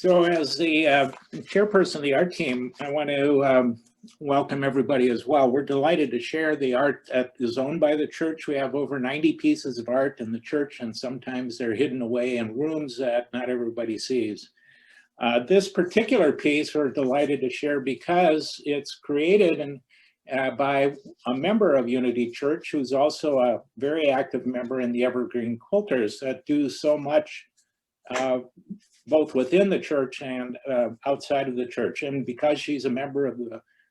So as the chairperson of the art team, I want to welcome everybody as well. We're delighted to share the art that is owned by the church. We have over 90 pieces of art in the church, and sometimes they're hidden away in rooms that not everybody sees. This particular piece we're delighted to share because it's created by a member of Unity Church who's also a very active member in the Evergreen Quilters that do so much both within the church and outside of the church. And because she's a member of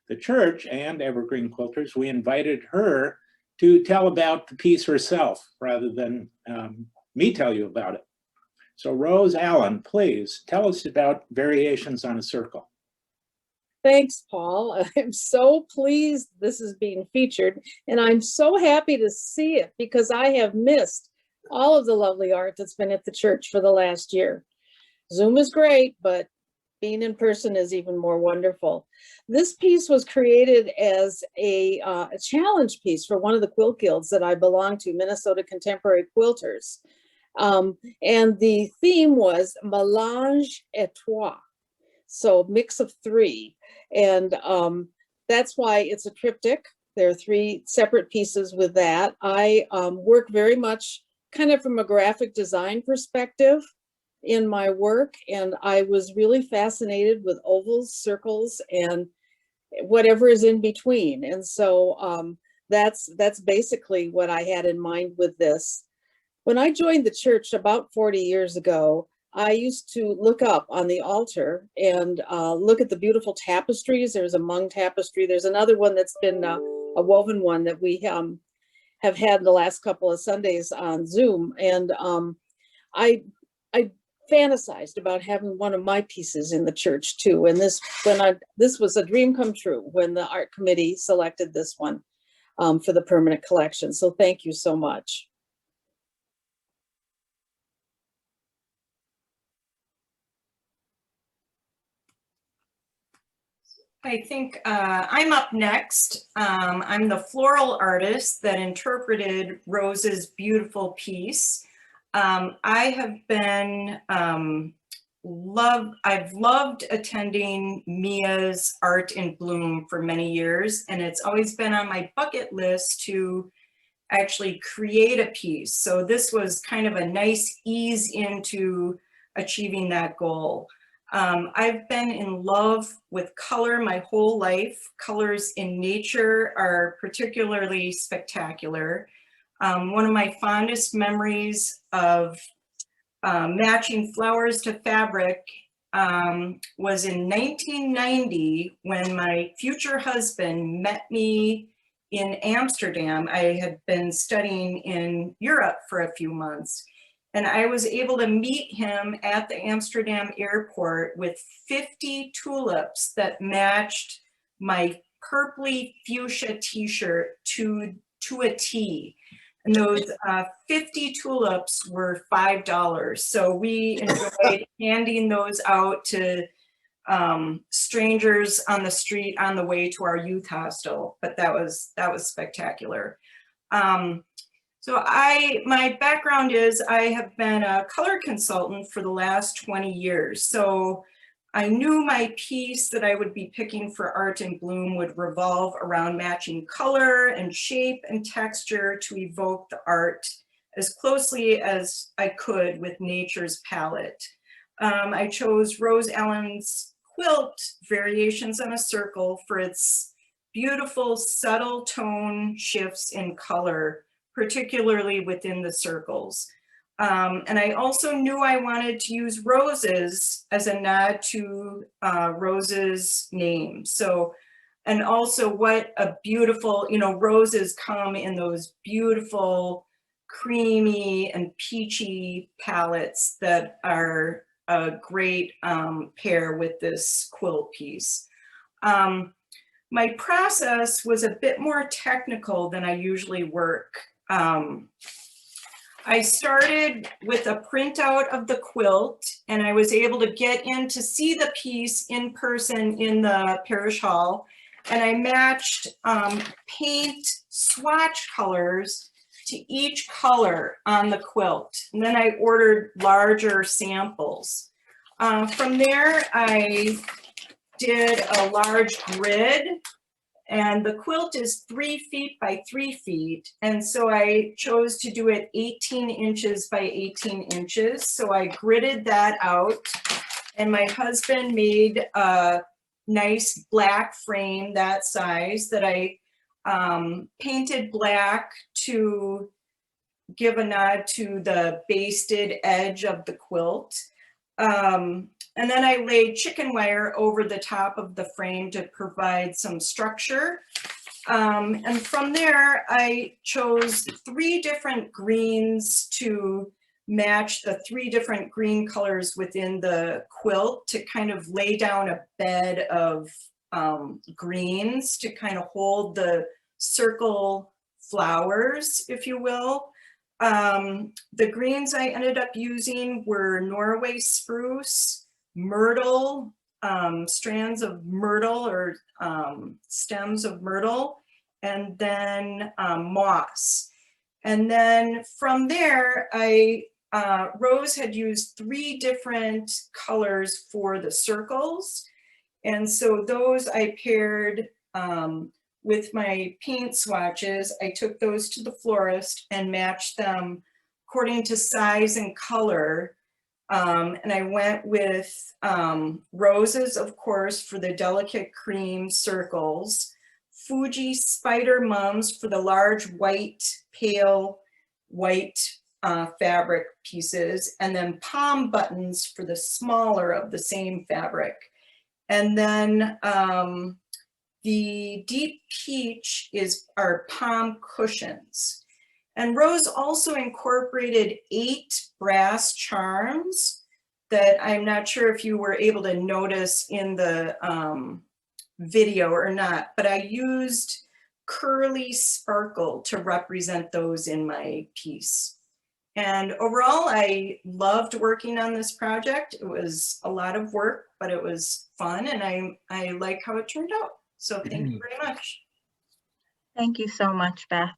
the church and Evergreen Quilters, we invited her to tell about the piece herself rather than me tell you about it. So Rose Allen, please tell us about Variations on a Circle. Thanks, Paul. I'm so pleased this is being featured, and I'm so happy to see it because I have missed all of the lovely art that's been at the church for the last year. Zoom is great, but being in person is even more wonderful. This piece was created as a challenge piece for one of the quilt guilds that I belong to, Minnesota Contemporary Quilters. And the theme was Mélange et trois, so mix of three. And that's why it's a triptych. There are three separate pieces with that. I work very much kind of from a graphic design perspective in my work, and I was really fascinated with ovals, circles, and whatever is in between. And so that's basically what I had in mind with this. When I joined the church about 40 years ago, I used to look up on the altar and look at the beautiful tapestries. There's a Hmong tapestry. There's another one that's been a woven one that we have had the last couple of Sundays on Zoom. And I fantasized about having one of my pieces in the church too. And this was a dream come true when the art committee selected this one for the permanent collection. So thank you so much. I think I'm up next. I'm the floral artist that interpreted Rose's beautiful piece. I have been, I've loved attending Mia's Art in Bloom for many years, and it's always been on my bucket list to actually create a piece. So this was kind of a nice ease into achieving that goal. I've been in love with color my whole life. Colors in nature are particularly spectacular. One of my fondest memories of matching flowers to fabric was in 1990 when my future husband met me in Amsterdam. I had been studying in Europe for a few months. And I was able to meet him at the Amsterdam airport with 50 tulips that matched my purpley fuchsia t-shirt to a T. And those 50 tulips were $5. So we enjoyed handing those out to strangers on the street on the way to our youth hostel. But that was spectacular. So my background is I have been a color consultant for the last 20 years. So I knew my piece that I would be picking for Art in Bloom would revolve around matching color and shape and texture to evoke the art as closely as I could with nature's palette. I chose Rose Allen's quilt, Variations on a Circle, for its beautiful subtle tone shifts in color, particularly within the circles. And I also knew I wanted to use roses as a nod to Rose's name. So, and also what a beautiful, roses come in those beautiful creamy and peachy palettes that are a great pair with this quilt piece. My process was a bit more technical than I usually work. I started with a printout of the quilt, and I was able to get in to see the piece in person in the parish hall, and I matched paint swatch colors to each color on the quilt. And then I ordered larger samples. From there, I did a large grid, and the quilt is 3 feet by 3 feet. And so I chose to do it 18 inches by 18 inches. So I gridded that out, and my husband made a nice black frame that size that I painted black to give a nod to the basted edge of the quilt. And then I laid chicken wire over the top of the frame to provide some structure. And from there, I chose 3 different greens to match the 3 different green colors within the quilt to kind of lay down a bed of greens to kind of hold the circle flowers, if you will. The greens I ended up using were Norway spruce, myrtle, strands of myrtle or stems of myrtle, and then moss. And then from there, Rose had used 3 different colors for the circles. And so those I paired with my paint swatches. I took those to the florist and matched them according to size and color. And I went with roses, of course, for the delicate cream circles, Fuji spider mums for the large white, pale white fabric pieces, and then palm buttons for the smaller of the same fabric. And then the deep peach are palm cushions. And Rose also incorporated 8 brass charms that I'm not sure if you were able to notice in the video or not, but I used curly sparkle to represent those in my piece. And overall, I loved working on this project. It was a lot of work, but it was fun, and I like how it turned out. So thank you very much. Thank you so much, Beth.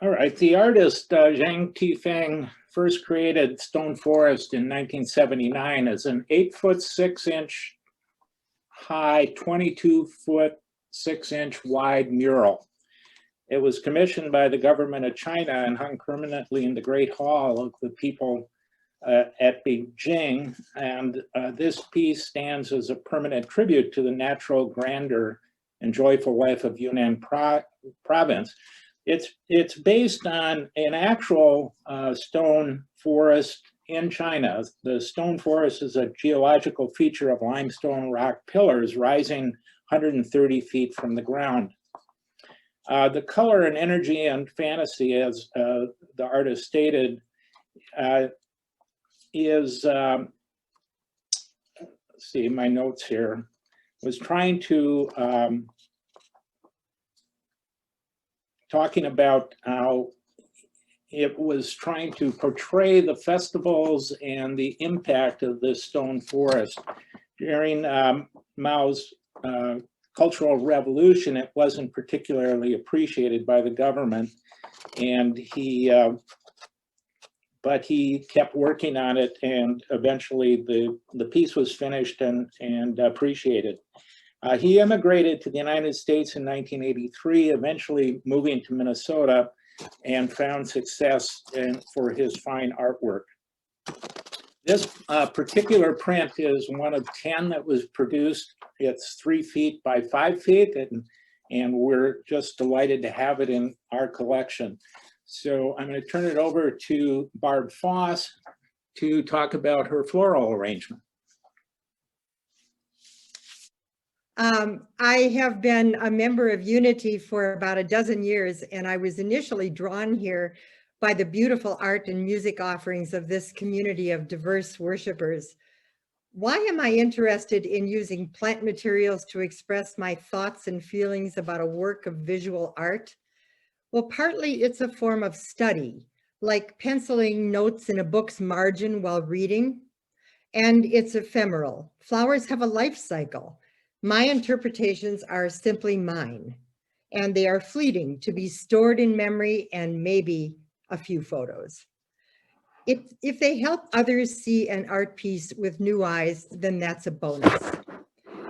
All right, the artist Zhang Tiafang first created Stone Forest in 1979 as an 8-foot 6-inch high, 22-foot 6-inch wide mural. It was commissioned by the government of China and hung permanently in the Great Hall of the People at Beijing. And this piece stands as a permanent tribute to the natural grandeur and joyful life of Yunnan province. It's based on an actual stone forest in China. The stone forest is a geological feature of limestone rock pillars rising 130 feet from the ground. The color and energy and fantasy, as the artist stated, is, let's see my notes here, was trying to, talking about how it was trying to portray the festivals and the impact of the stone forest. During Mao's Cultural Revolution, it wasn't particularly appreciated by the government, and but he kept working on it, and eventually the piece was finished and appreciated. He immigrated to the United States in 1983, eventually moving to Minnesota, and found success for his fine artwork. This particular print is one of 10 that was produced. It's 3 feet by 5 feet, and we're just delighted to have it in our collection. So I'm going to turn it over to Barb Foss to talk about her floral arrangement. I have been a member of Unity for about a dozen years, and I was initially drawn here by the beautiful art and music offerings of this community of diverse worshipers. Why am I interested in using plant materials to express my thoughts and feelings about a work of visual art? Well, partly it's a form of study, like penciling notes in a book's margin while reading, and it's ephemeral. Flowers have a life cycle. My interpretations are simply mine, and they are fleeting, to be stored in memory and maybe a few photos. If they help others see an art piece with new eyes, then that's a bonus.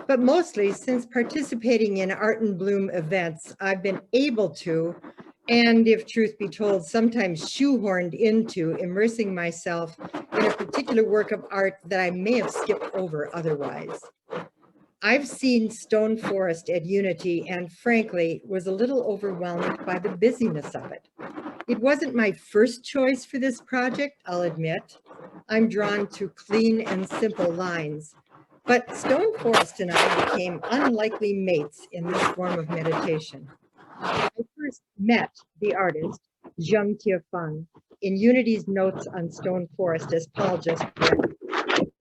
But mostly, since participating in Art in Bloom events, I've been able to, and if truth be told, sometimes shoehorned into immersing myself in a particular work of art that I may have skipped over otherwise. I've seen stone forest at Unity and frankly was a little overwhelmed by the busyness of it. It wasn't my first choice for this project, I'll admit. I'm drawn to clean and simple lines, but stone forest and I became unlikely mates in this form of meditation. I first met the artist, Zhang Tiafang, in Unity's notes on stone forest, as Paul just read,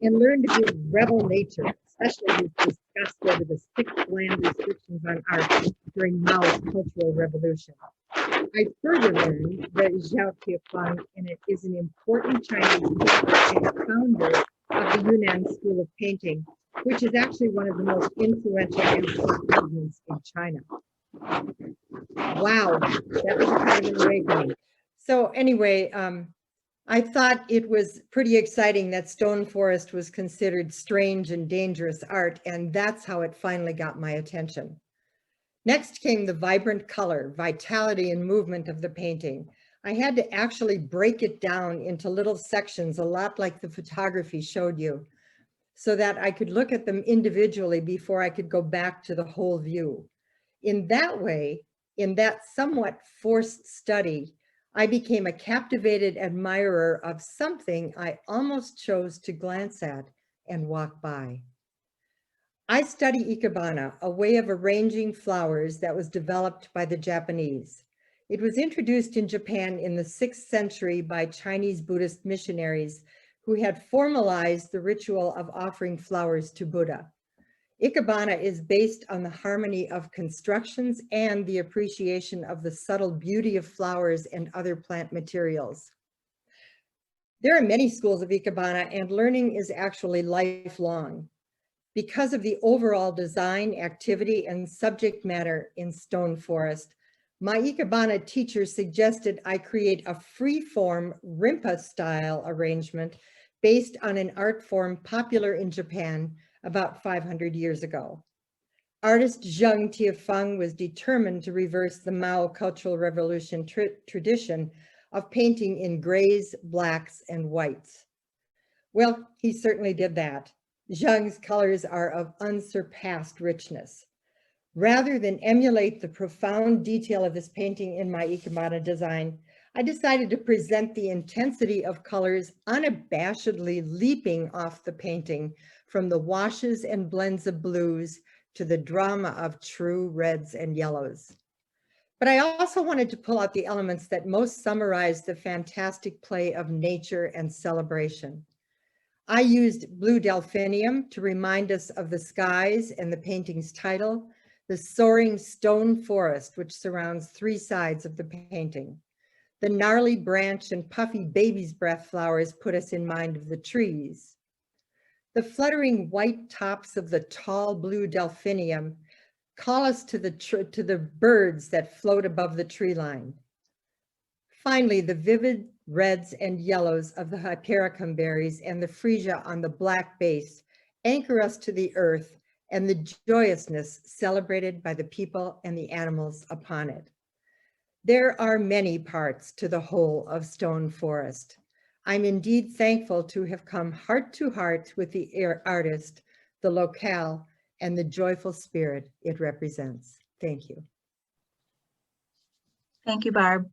and learned of his rebel nature, especially his disgust over the strict land restrictions on art during Mao's Cultural Revolution. I further learned that Zhang Tiafang is an important Chinese painter and founder of the Yunnan School of Painting, which is actually one of the most influential movements in China. Wow, that was kind of an awakening. So anyway, I thought it was pretty exciting that stone forest was considered strange and dangerous art, and that's how it finally got my attention. Next came the vibrant color, vitality, and movement of the painting. I had to actually break it down into little sections, a lot like the photography showed you, so that I could look at them individually before I could go back to the whole view. In that way, in that somewhat forced study, I became a captivated admirer of something I almost chose to glance at and walk by. I study Ikebana, a way of arranging flowers that was developed by the Japanese. It was introduced in Japan in the 6th century by Chinese Buddhist missionaries who had formalized the ritual of offering flowers to Buddha. Ikebana is based on the harmony of constructions and the appreciation of the subtle beauty of flowers and other plant materials. There are many schools of Ikebana, and learning is actually lifelong. Because of the overall design, activity, and subject matter in stone forest, my Ikebana teacher suggested I create a free-form Rimpa-style arrangement based on an art form popular in Japan about 500 years ago. Artist Zhang Tiafang was determined to reverse the Mao Cultural Revolution tradition of painting in grays, blacks, and whites. Well, he certainly did that. Zhang's colors are of unsurpassed richness. Rather than emulate the profound detail of this painting in my Ikebana design, I decided to present the intensity of colors unabashedly leaping off the painting, from the washes and blends of blues to the drama of true reds and yellows. But I also wanted to pull out the elements that most summarize the fantastic play of nature and celebration. I used blue delphinium to remind us of the skies and the painting's title, the soaring stone forest, which surrounds 3 sides of the painting. The gnarly branch and puffy baby's breath flowers put us in mind of the trees. The fluttering white tops of the tall blue delphinium call us to the birds that float above the tree line. Finally, the vivid reds and yellows of the hypericum berries and the freesia on the black base anchor us to the earth and the joyousness celebrated by the people and the animals upon it. There are many parts to the whole of Stone Forest. I'm indeed thankful to have come heart to heart with the artist, the locale, and the joyful spirit it represents. Thank you. Thank you, Barb.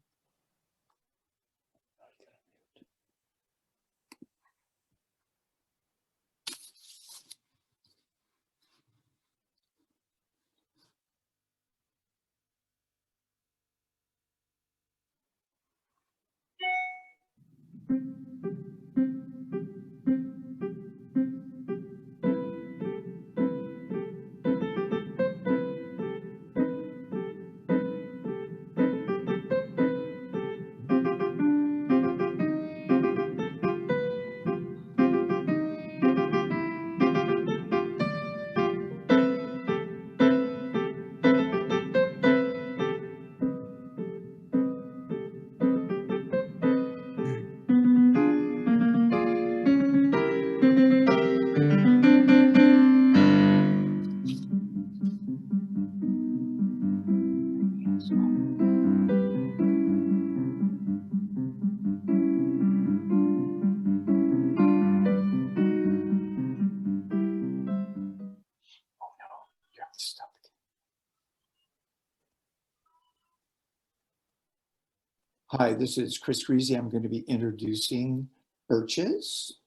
Hi, this is Chris Greasy. I'm going to be introducing birches,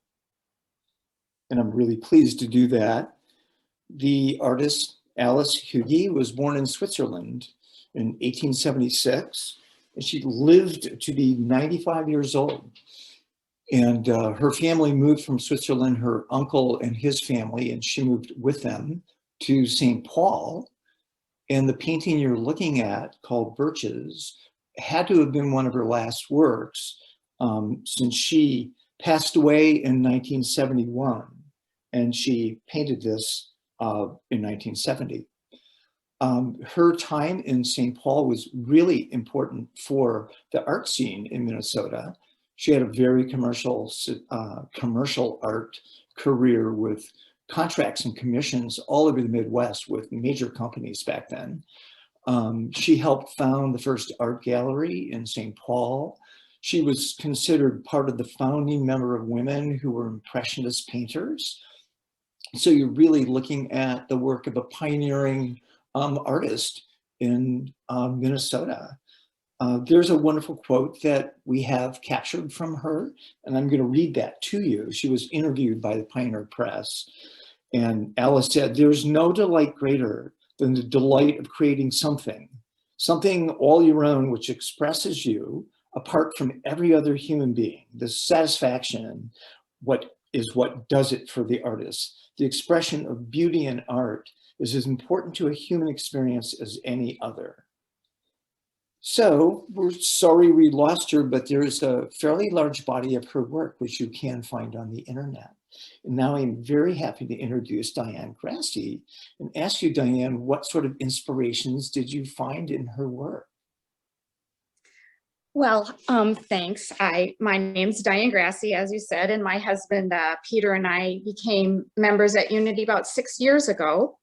and I'm really pleased to do that. The artist Alice Hugi was born in Switzerland in 1876, and she lived to be 95 years old. And her family moved from Switzerland, her uncle and his family, and she moved with them to St. Paul. And the painting you're looking at, called Birches, had to have been one of her last works, since she passed away in 1971, and she painted this in 1970. Her time in St. Paul was really important for the art scene in Minnesota. She had a very commercial art career with contracts and commissions all over the Midwest with major companies back then. She helped found the first art gallery in St. Paul. She was considered part of the founding member of women who were Impressionist painters. So you're really looking at the work of a pioneering artist in Minnesota. There's a wonderful quote that we have captured from her, and I'm going to read that to you. She was interviewed by the Pioneer Press, and Alice said, "There's no delight greater than the delight of creating something all your own, which expresses you apart from every other human being. The satisfaction, what does it for the artist. The expression of beauty in art is as important to a human experience as any other." So we're sorry we lost her, but there is a fairly large body of her work which you can find on the internet. And now I'm very happy to introduce Dianne Grasty and ask you, Dianne, what sort of inspirations did you find in her work? Well, thanks. My name's Dianne Grasty, as you said, and my husband, Peter, and I became members at Unity about 6 years ago.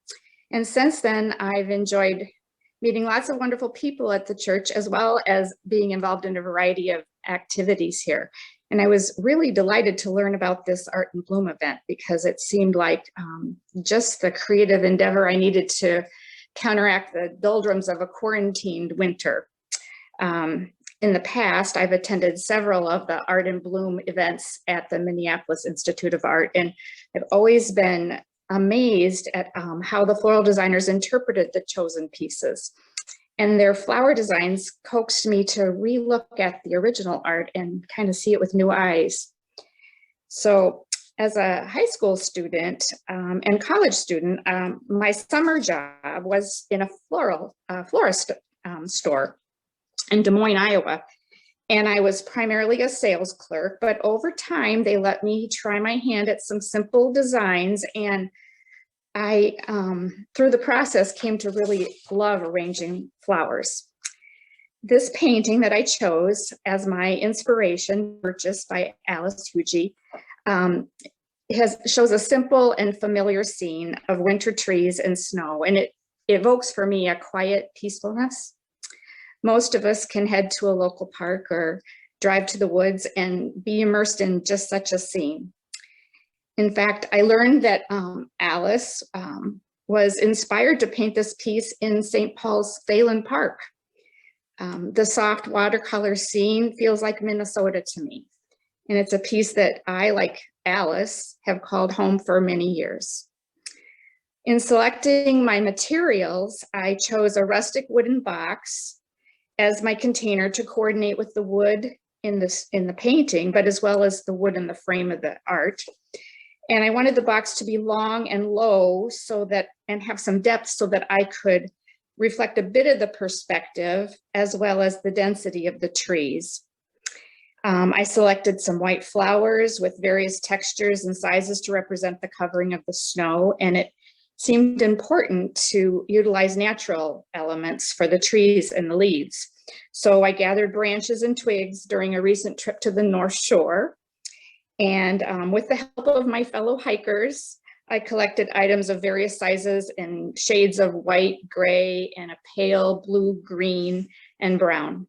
And since then, I've enjoyed meeting lots of wonderful people at the church, as well as being involved in a variety of activities here. And I was really delighted to learn about this Art in Bloom event because it seemed like just the creative endeavor I needed to counteract the doldrums of a quarantined winter. In the past, I've attended several of the Art in Bloom events at the Minneapolis Institute of Art, and I've always been amazed at how the floral designers interpreted the chosen pieces. And their flower designs coaxed me to relook at the original art and kind of see it with new eyes. So as a high school student and college student, my summer job was in a florist store in Des Moines, Iowa. and I was primarily a sales clerk, but over time they let me try my hand at some simple designs, and I, through the process, came to really love arranging flowers. This painting that I chose as my inspiration, purchased by Alice Tuji, shows a simple and familiar scene of winter trees and snow, and it evokes for me a quiet peacefulness. Most of us can head to a local park or drive to the woods and be immersed in just such a scene. In fact, I learned that Alice was inspired to paint this piece in St. Paul's Phalen Park. The soft watercolor scene feels like Minnesota to me. And it's a piece that I, like Alice, have called home for many years. In selecting my materials, I chose a rustic wooden box as my container to coordinate with the wood in the painting, but as well as the wood in the frame of the art. And I wanted the box to be long and low and have some depth so that I could reflect a bit of the perspective as well as the density of the trees. I selected some white flowers with various textures and sizes to represent the covering of the snow, and it seemed important to utilize natural elements for the trees and the leaves. So I gathered branches and twigs during a recent trip to the North Shore. And with the help of my fellow hikers, I collected items of various sizes and shades of white, gray, and a pale blue, green, and brown.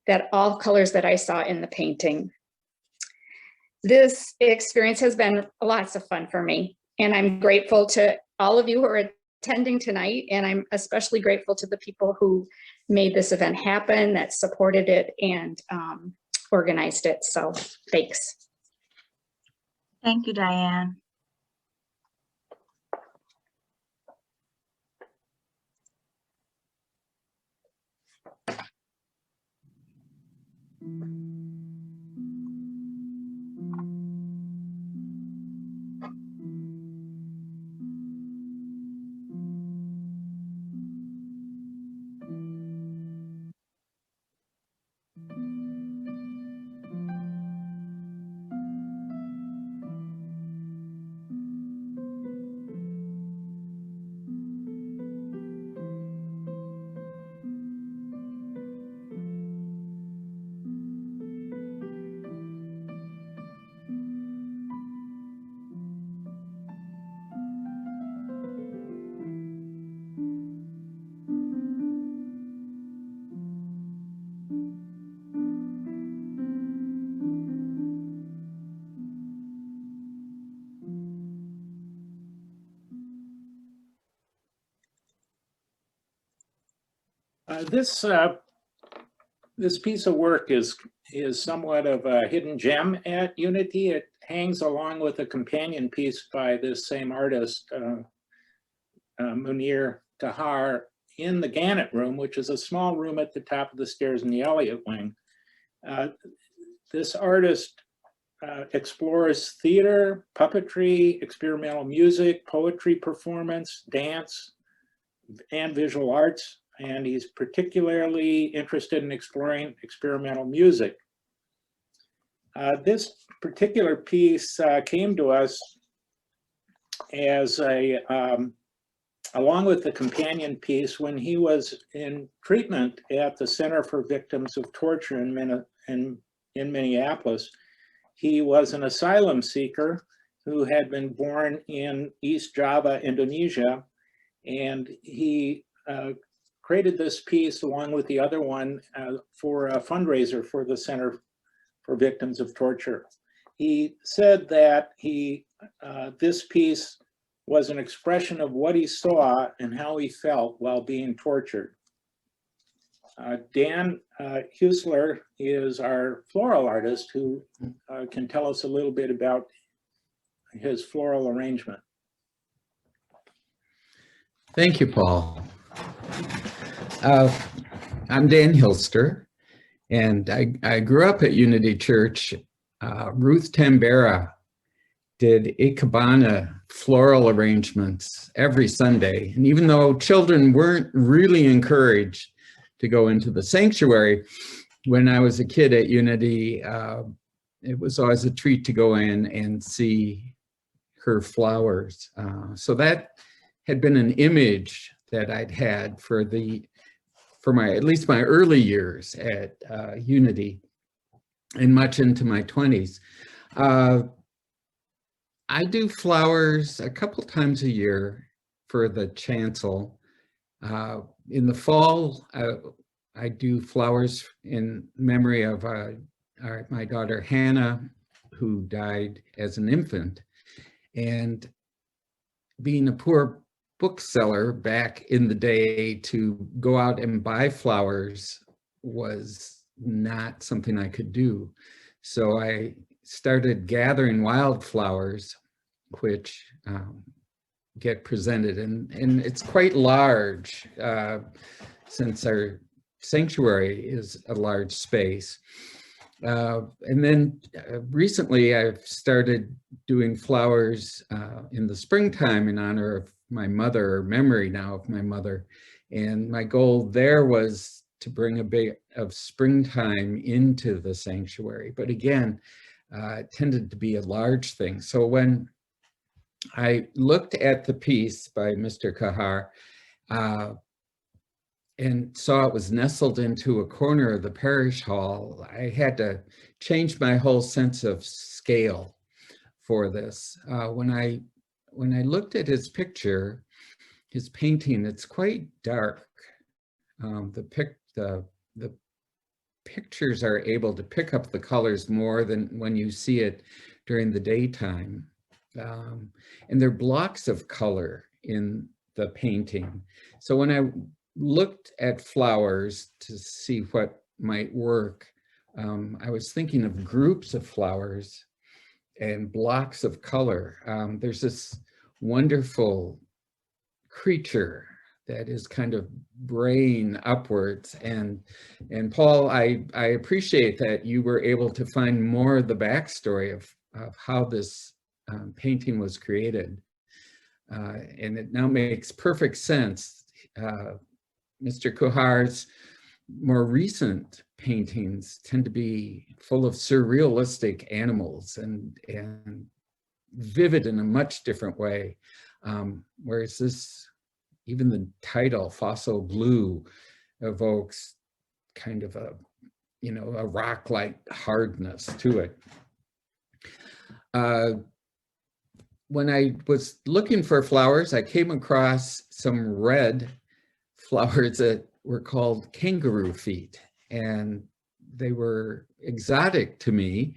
That all colors that I saw in the painting. This experience has been lots of fun for me, and I'm grateful to all of you who are attending tonight, and I'm especially grateful to the people who made this event happen, that supported it, and organized it. So thanks. Thank you, Diane. This piece of work is somewhat of a hidden gem at Unity. It hangs along with a companion piece by this same artist, Munir Tahar, in the Gannett room, which is a small room at the top of the stairs in the Elliott wing. This artist explores theater, puppetry, experimental music, poetry performance, dance, and visual arts. And he's particularly interested in exploring experimental music. This particular piece came to us as along with the companion piece when he was in treatment at the Center for Victims of Torture in Minneapolis. He was an asylum seeker who had been born in East Java, Indonesia, and he created this piece along with the other one for a fundraiser for the Center for Victims of Torture. He said that this piece was an expression of what he saw and how he felt while being tortured. Dan Husler is our floral artist who can tell us a little bit about his floral arrangement. Thank you, Paul. I'm Dan Hilster, and I grew up at Unity Church. Ruth Tambera did Ikebana floral arrangements every Sunday. And even though children weren't really encouraged to go into the sanctuary, when I was a kid at Unity, it was always a treat to go in and see her flowers. So that had been an image that I'd had for my, at least my early years at Unity and much into my 20s. I do flowers a couple times a year for the chancel. In the fall, I do flowers in memory of my daughter Hannah, who died as an infant. And being a poor bookseller back in the day, to go out and buy flowers was not something I could do. So I started gathering wildflowers, which get presented, and it's quite large, since our sanctuary is a large space. And then recently I've started doing flowers in the springtime in honor of my mother, or memory now of my mother. And my goal there was to bring a bit of springtime into the sanctuary. But again, it tended to be a large thing. So when I looked at the piece by Mr. Kahar and saw it was nestled into a corner of the parish hall, I had to change my whole sense of scale for this. When I looked at his picture, his painting, it's quite dark. The pictures are able to pick up the colors more than when you see it during the daytime. And there are blocks of color in the painting. So when I looked at flowers to see what might work, I was thinking of groups of flowers and blocks of color. There's this wonderful creature that is kind of braying upwards. And Paul, I appreciate that you were able to find more of the backstory of how this painting was created. And it now makes perfect sense. Mr. Kuhar's more recent paintings tend to be full of surrealistic animals and vivid in a much different way. Whereas this, even the title, Fossil Blue, evokes kind of a rock-like hardness to it. When I was looking for flowers, I came across some red flowers that were called Kangaroo Feet, and they were exotic to me,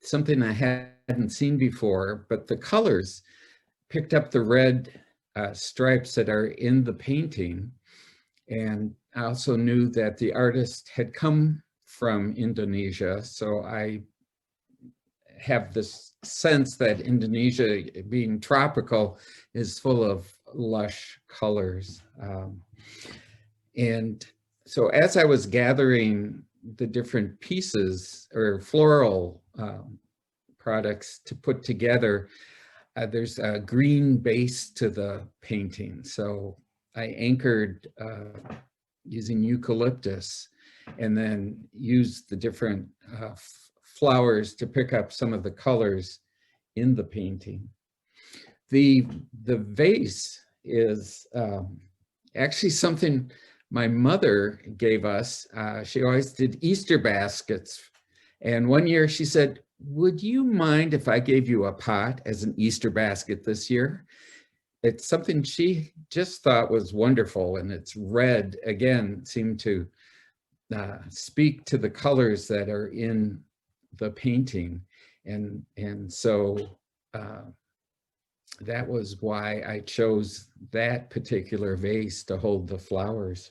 something I hadn't seen before, but the colors picked up the red stripes that are in the painting. And I also knew that the artist had come from Indonesia, so I have this sense that Indonesia, being tropical, is full of lush colors. And so as I was gathering the different pieces or floral products to put together, there's a green base to the painting. So I anchored using eucalyptus, and then used the different flowers to pick up some of the colors in the painting. The vase is actually something my mother gave us. She always did Easter baskets. And one year she said, "Would you mind if I gave you a pot as an Easter basket this year?" It's something she just thought was wonderful, and it's red, again, seemed to speak to the colors that are in the painting. And so that was why I chose that particular vase to hold the flowers.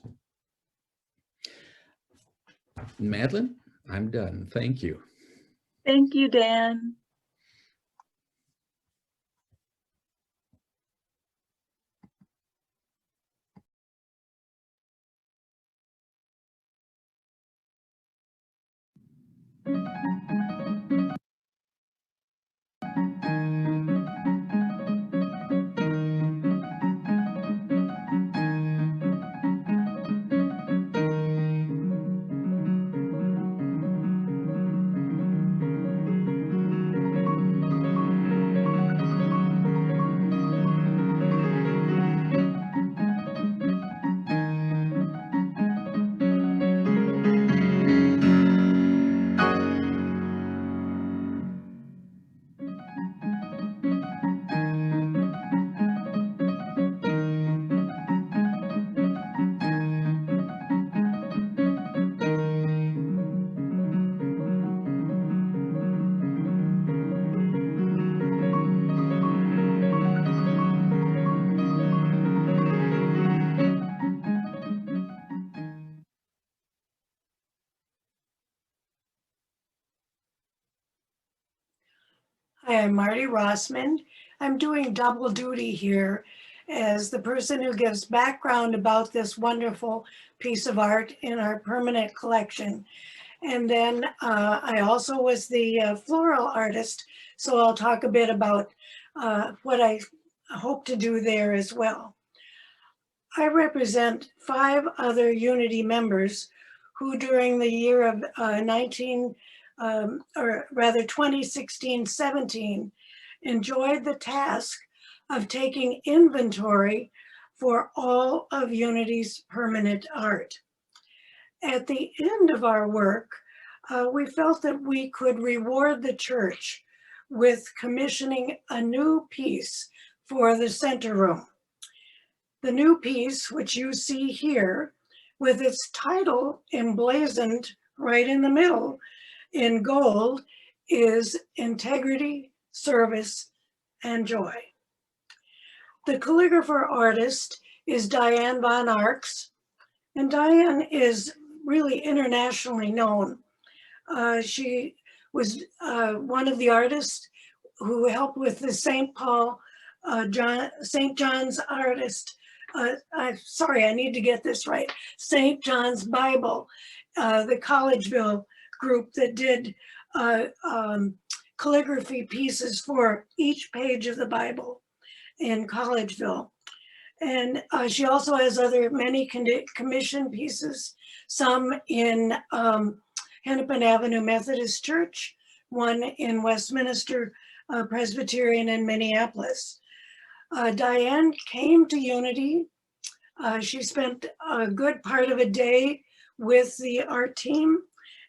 Madeline, I'm done. Thank you. Thank you, Dan. I'm Marty Rossman. I'm doing double duty here as the person who gives background about this wonderful piece of art in our permanent collection. And then I also was the floral artist, so I'll talk a bit about what I hope to do there as well. I represent 5 other Unity members who during the year of 2016-17 enjoyed the task of taking inventory for all of Unity's permanent art. At the end of our work, we felt that we could reward the church with commissioning a new piece for the center room. The new piece, which you see here, with its title emblazoned right in the middle in gold, is Integrity, Service, and Joy. The calligrapher artist is Dianne von Arx, and Dianne is really internationally known. She was one of the artists who helped with the St. John's artist. Sorry, I need to get this right. St. John's Bible, the Collegeville group that did calligraphy pieces for each page of the Bible in Collegeville. And she also has many commissioned pieces, some in Hennepin Avenue Methodist Church, one in Westminster Presbyterian in Minneapolis. Dianne came to Unity. She spent a good part of a day with the art team,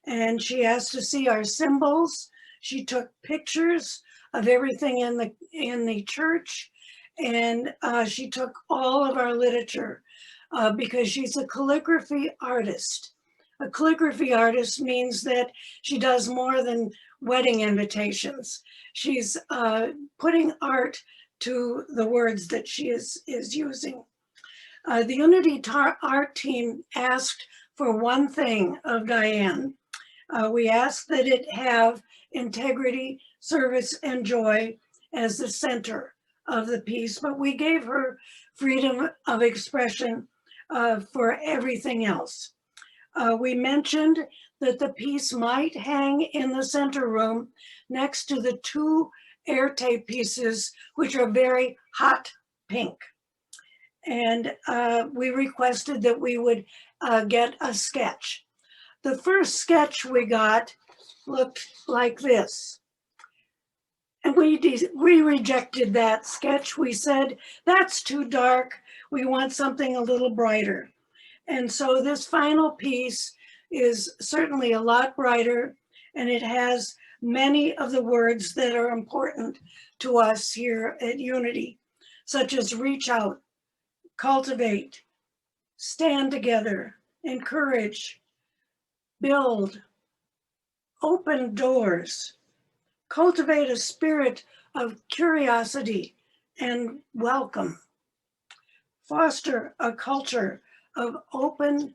and she asked to see our symbols. She took pictures of everything in the church, and she took all of our literature because she's a calligraphy artist. A calligraphy artist means that she does more than wedding invitations. She's putting art to the words that she is using. The Unity art team asked for one thing of Dianne. We asked that it have integrity, service, and joy as the center of the piece, but we gave her freedom of expression for everything else. We mentioned that the piece might hang in the center room next to the 2 air tape pieces, which are very hot pink. And we requested that we would get a sketch. The first sketch we got looked like this. And we rejected that sketch. We said, that's too dark. We want something a little brighter. And so this final piece is certainly a lot brighter, and it has many of the words that are important to us here at Unity, such as reach out, cultivate, stand together, encourage, build, open doors, cultivate a spirit of curiosity and welcome, foster a culture of open,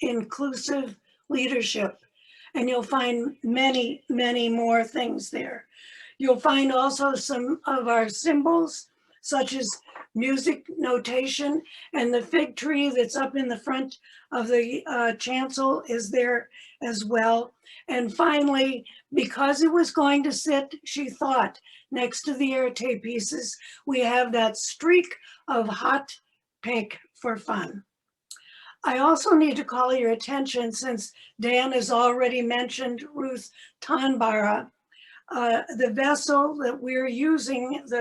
inclusive leadership. And you'll find many, many more things there. You'll find also some of our symbols, such as music notation, and the fig tree that's up in the front of the chancel is there as well. And finally, because it was going to sit, she thought, next to the air tape pieces, we have that streak of hot pink for fun. I also need to call your attention, since Dan has already mentioned Ruth Tanbara, the vessel that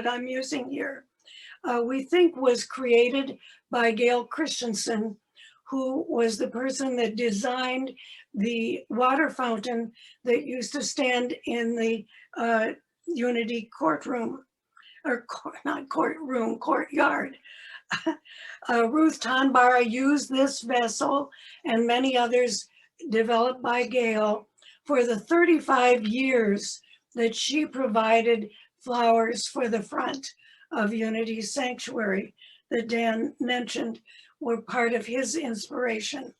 I'm using here, we think was created by Gail Christensen, who was the person that designed the water fountain that used to stand in the Unity courtroom, or not courtroom, courtyard. Ruth Tanbara used this vessel and many others developed by Gail for the 35 years that she provided flowers for the front of Unity Sanctuary that Dan mentioned were part of his inspiration.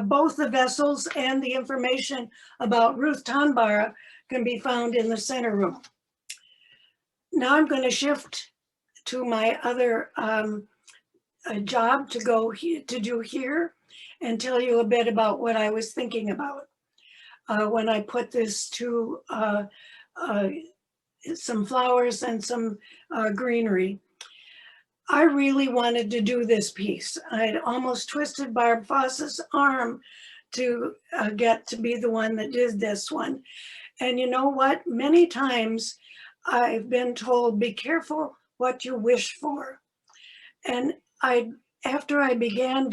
Both the vessels and the information about Ruth Tanbara can be found in the center room. now I'm going to shift to my other job to do here and tell you a bit about what I was thinking about when I put this to some flowers and some greenery. I really wanted to do this piece. I'd almost twisted Barb Foss's arm to get to be the one that did this one. And you know what? Many times I've been told, be careful what you wish for. And after I began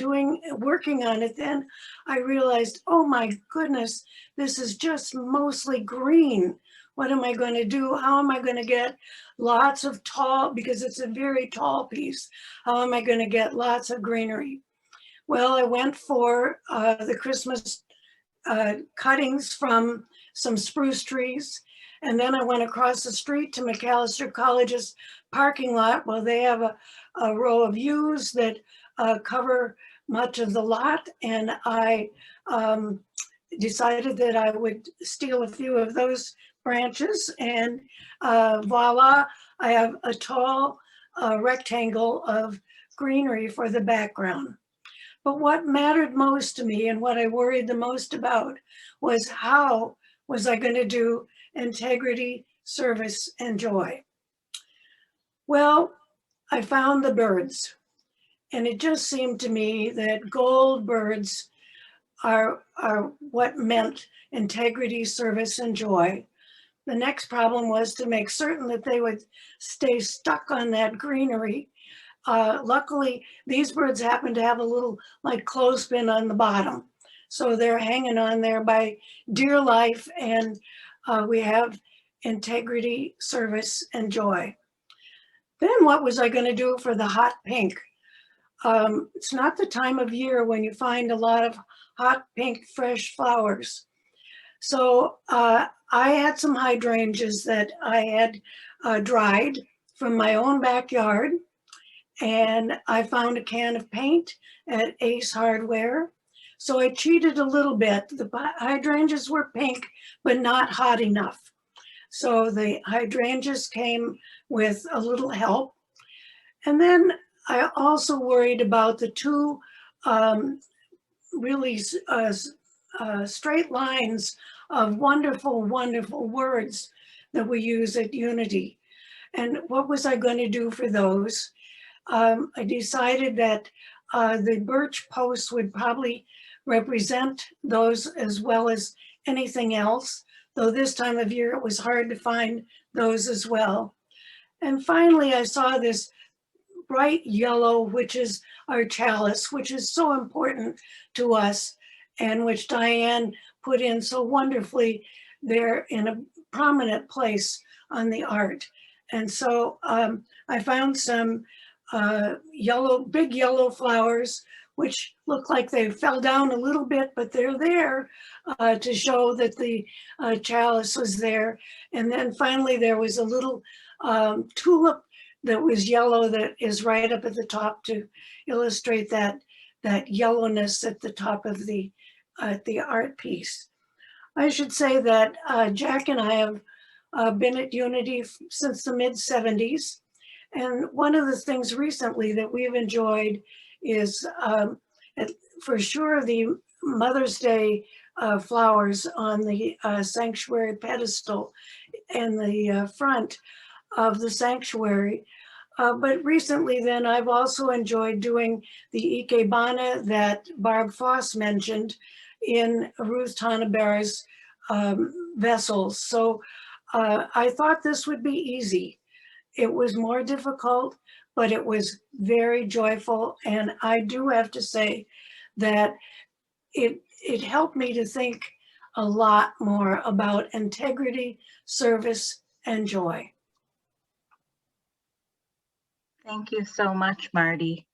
working on it, then I realized, oh my goodness, this is just mostly green. What am I going to do? How am I going to get lots of tall, because it's a very tall piece. How am I going to get lots of greenery? Well, I went for the Christmas cuttings from some spruce trees. And then I went across the street to McAllister College's parking lot. Well, they have a row of yews that cover much of the lot. And I decided that I would steal a few of those branches, and voila, I have a tall rectangle of greenery for the background. But what mattered most to me and what I worried the most about was how was I going to do integrity, service, and joy. Well, I found the birds, and it just seemed to me that gold birds are what meant integrity, service, and joy. The next problem was to make certain that they would stay stuck on that greenery. Luckily, these birds happen to have a little like clothespin on the bottom. So they're hanging on there by dear life, and we have integrity, service, and joy. Then what was I going to do for the hot pink? It's not the time of year when you find a lot of hot pink fresh flowers. So I had some hydrangeas that I had dried from my own backyard, and I found a can of paint at Ace Hardware. So I cheated a little bit. The hydrangeas were pink, but not hot enough. So the hydrangeas came with a little help. And then I also worried about the two really straight lines of wonderful, wonderful words that we use at Unity. And what was I going to do for those? I decided that the birch posts would probably represent those as well as anything else, though this time of year it was hard to find those as well. And finally, I saw this bright yellow, which is our chalice, which is so important to us, and which Dianne put in so wonderfully there in a prominent place on the art. And so I found some big yellow flowers, which look like they fell down a little bit, but they're there to show that the chalice was there. And then finally there was a little tulip that was yellow that is right up at the top to illustrate that yellowness at the top of the art piece. I should say that Jack and I have been at Unity since the mid-70s. And one of the things recently that we've enjoyed is for sure the Mother's Day flowers on the sanctuary pedestal and the front of the sanctuary. But recently then I've also enjoyed doing the Ikebana that Barb Foss mentioned in Ruth Tanabera's vessels. So I thought this would be easy. It was more difficult, but it was very joyful. And I do have to say that it helped me to think a lot more about integrity, service, and joy. Thank you so much, Marty.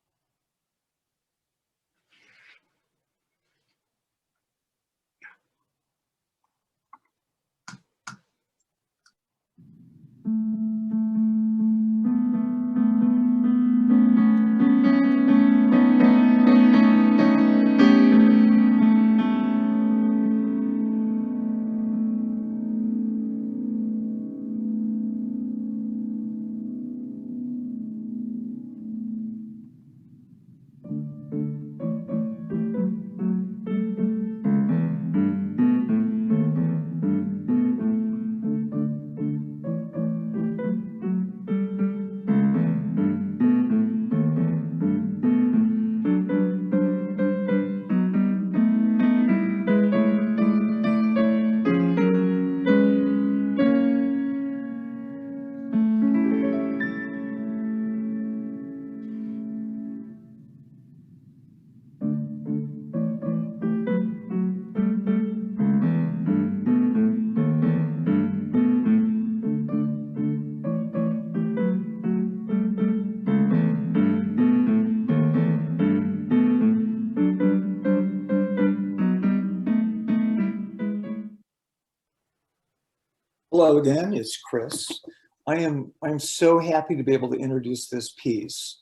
Hello again, it's Chris. I'm so happy to be able to introduce this piece.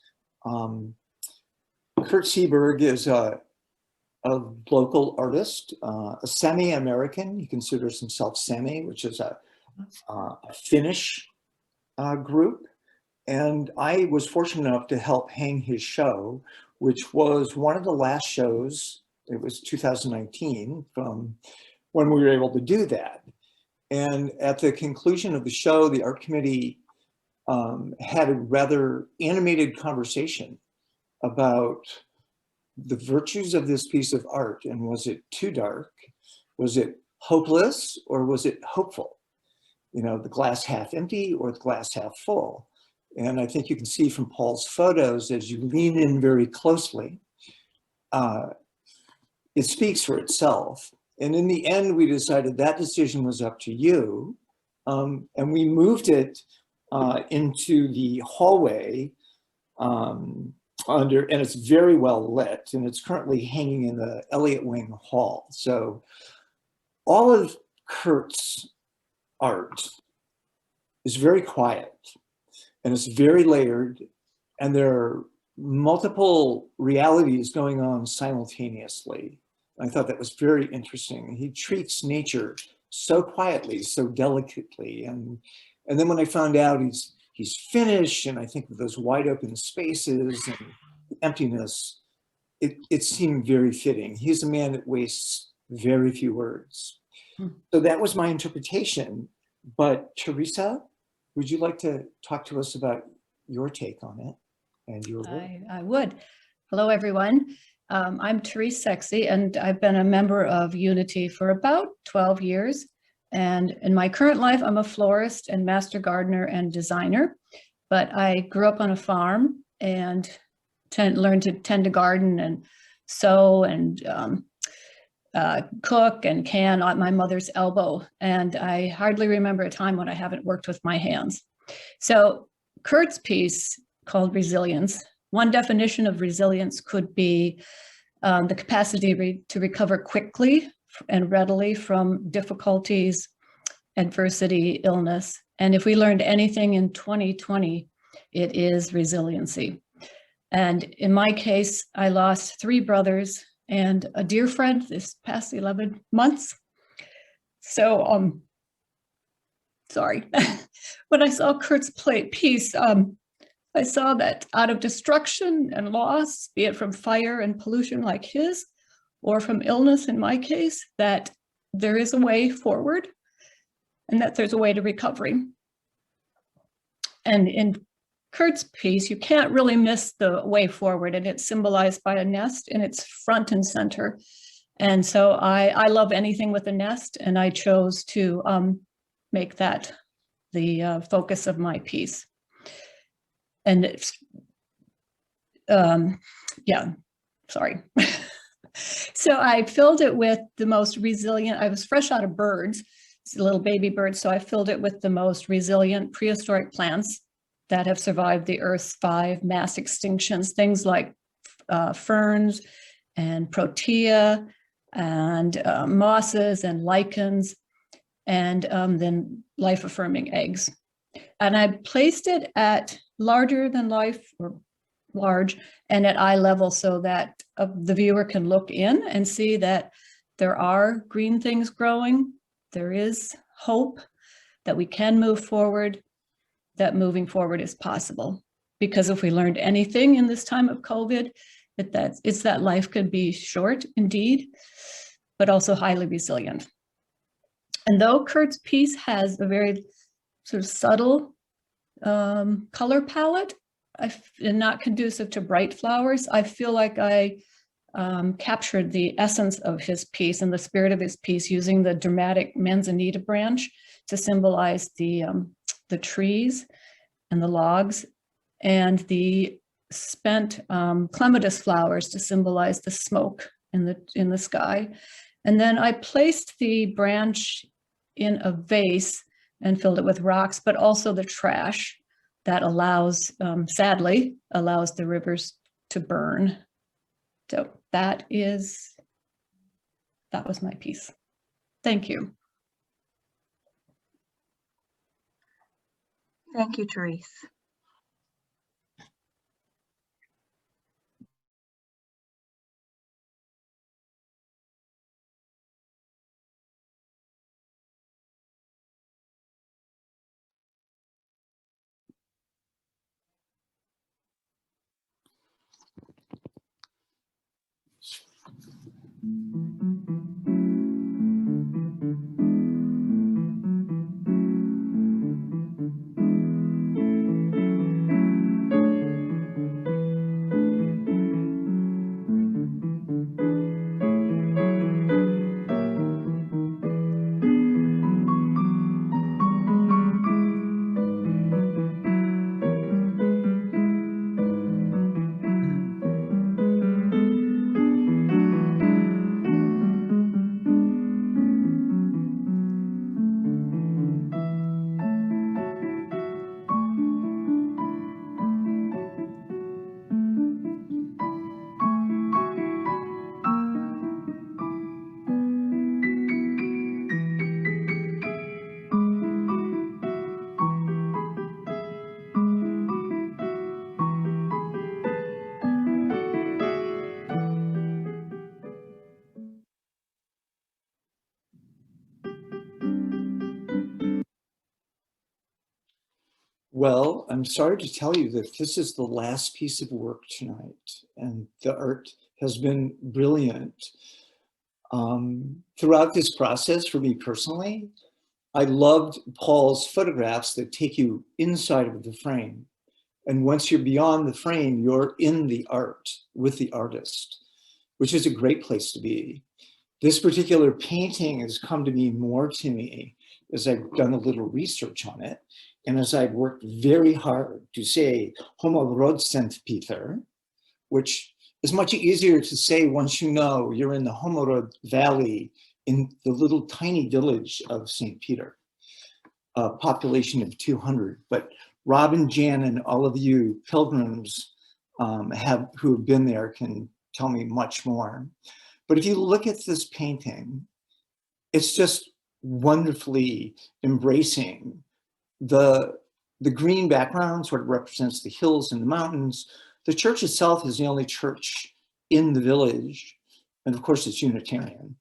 Kurt Seberg is a local artist, a semi-American. He considers himself semi, which is a Finnish group. And I was fortunate enough to help hang his show, which was one of the last shows. It was 2019 from when we were able to do that. And at the conclusion of the show, the art committee had a rather animated conversation about the virtues of this piece of art. And was it too dark? Was it hopeless, or was it hopeful? You know, the glass half empty or the glass half full? And I think you can see from Paul's photos, as you lean in very closely, it speaks for itself. And in the end, we decided that decision was up to you. And we moved it into the hallway and it's very well lit, and it's currently hanging in the Elliott Wing Hall. So all of Kurt's art is very quiet, and it's very layered, and there are multiple realities going on simultaneously. I thought that was very interesting. He treats nature so quietly, so delicately. And then when I found out he's Finnish, and I think of those wide open spaces and emptiness, it seemed very fitting. He's a man that wastes very few words. So that was my interpretation. But Teresa, would you like to talk to us about your take on it and your work? I would. Hello, everyone. I'm Therese Sexy, and I've been a member of Unity for about 12 years. And in my current life, I'm a florist and master gardener and designer. But I grew up on a farm and learned to tend a garden and sew and cook and can at my mother's elbow. And I hardly remember a time when I haven't worked with my hands. So Kurt's piece called Resilience, one definition of resilience could be the capacity to recover quickly and readily from difficulties, adversity, illness. And if we learned anything in 2020, it is resiliency. And in my case, I lost 3 brothers and a dear friend this past 11 months. So, sorry. When I saw Kurt's piece, I saw that out of destruction and loss, be it from fire and pollution like his, or from illness in my case, that there is a way forward and that there's a way to recovery. And in Kurt's piece, you can't really miss the way forward, and it's symbolized by a nest, and it's front and center. And so I love anything with a nest, and I chose to make that the focus of my piece. And it's, yeah, sorry. So I filled it with the most resilient, I was fresh out of birds, little baby birds, so I filled it with the most resilient prehistoric plants that have survived the Earth's 5 mass extinctions, things like ferns and protea and mosses and lichens, and then life-affirming eggs. And I placed it at larger than life, or large, and at eye level, so that the viewer can look in and see that there are green things growing. There is hope that we can move forward, that moving forward is possible. Because if we learned anything in this time of COVID, it's that life could be short indeed, but also highly resilient. And though Kurt's piece has a very sort of subtle color palette, and not conducive to bright flowers, I feel like I captured the essence of his piece and the spirit of his piece using the dramatic manzanita branch to symbolize the trees and the logs, and the spent clematis flowers to symbolize the smoke in the sky. And then I placed the branch in a vase and filled it with rocks, but also the trash that allows, sadly, allows the rivers to burn. So that was my piece. Thank you. Thank you, Therese. Well, I'm sorry to tell you that this is the last piece of work tonight, and the art has been brilliant. Throughout this process, for me personally, I loved Paul's photographs that take you inside of the frame. And once you're beyond the frame, you're in the art with the artist, which is a great place to be. This particular painting has come to mean more to me as I've done a little research on it, and as I've worked very hard to say Homorod St. Peter, which is much easier to say once you know you're in the Homorod Valley in the little tiny village of St. Peter, a population of 200. But Rob and Jan and all of you pilgrims who have been there can tell me much more. But if you look at this painting, it's just wonderfully embracing the green background sort of represents the hills and the mountains. The church itself is the only church in the village. And of course it's Unitarian,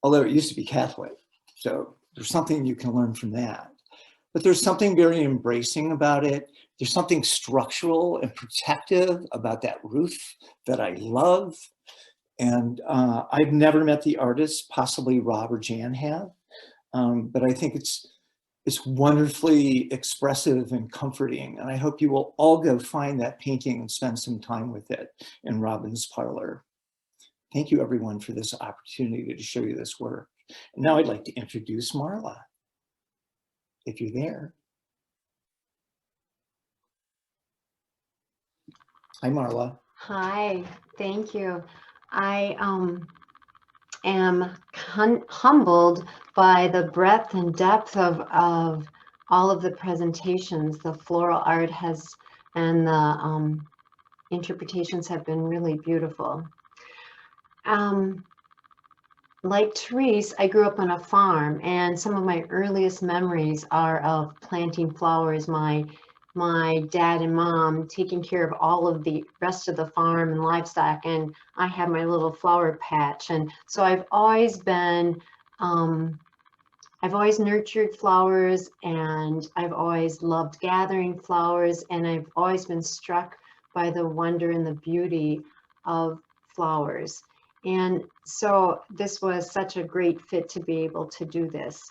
although it used to be Catholic. So there's something you can learn from that. But there's something very embracing about it. There's something structural and protective about that roof that I love. And I've never met the artist, possibly Rob or Jan have, but I think it's wonderfully expressive and comforting. And I hope you will all go find that painting and spend some time with it in Robin's parlor. Thank you everyone for this opportunity to show you this work. And now I'd like to introduce Marla, if you're there. Hi, Marla. Hi, thank you. I am humbled by the breadth and depth of all of the presentations. The floral art and the interpretations have been really beautiful. Like Therese, I grew up on a farm, and some of my earliest memories are of planting flowers. My dad and mom taking care of all of the rest of the farm and livestock, and I had my little flower patch. And so I've always nurtured flowers, and I've always loved gathering flowers, and I've always been struck by the wonder and the beauty of flowers. And so this was such a great fit to be able to do this.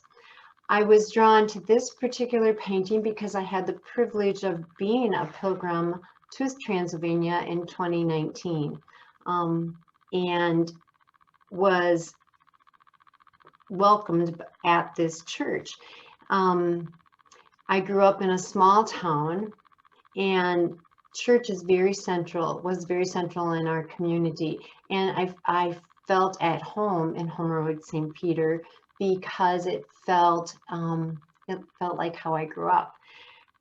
I was drawn to this particular painting because I had the privilege of being a pilgrim to Transylvania in 2019 and was welcomed at this church. I grew up in a small town, and church is was very central in our community. And I felt at home in Homorod St. Peter because it felt like how I grew up.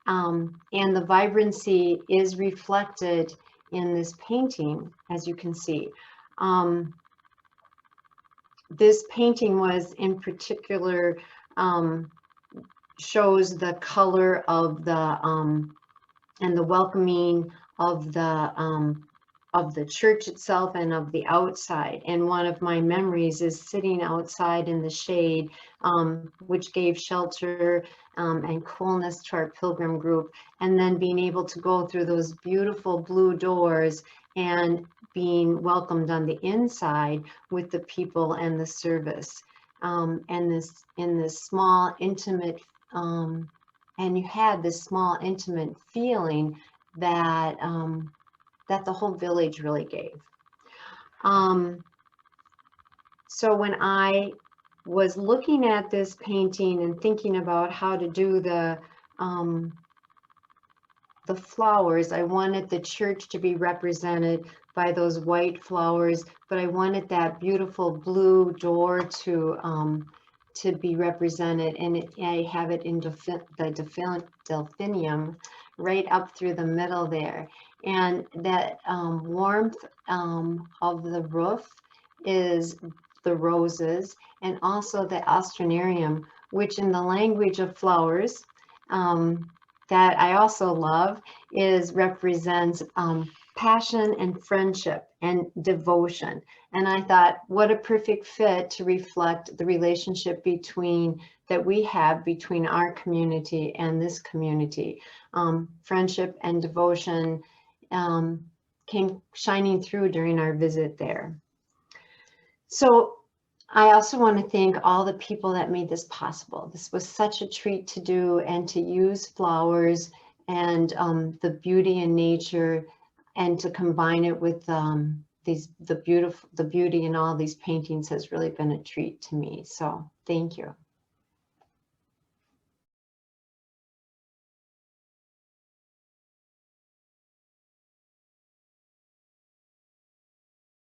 And the vibrancy is reflected in this painting, as you can see. This painting was in particular shows the color of the and the welcoming of the church itself and of the outside. And one of my memories is sitting outside in the shade, which gave shelter and coolness to our pilgrim group, and then being able to go through those beautiful blue doors and being welcomed on the inside with the people and the service. And this in this small, intimate, and you had this small, intimate feeling that that the whole village really gave. So when I was looking at this painting and thinking about how to do the flowers, I wanted the church to be represented by those white flowers, but I wanted that beautiful blue door to be represented, and I have it in the delphinium right up through the middle there. And that warmth of the roof is the roses, and also the astronarium, which in the language of flowers that I also love represents passion and friendship and devotion. And I thought, what a perfect fit to reflect the relationship that we have between our community and this community. Friendship and devotion came shining through during our visit there. So I also want to thank all the people that made this possible. This was such a treat to do, and to use flowers and the beauty in nature, and to combine it with the beauty in all these paintings has really been a treat to me. So thank you.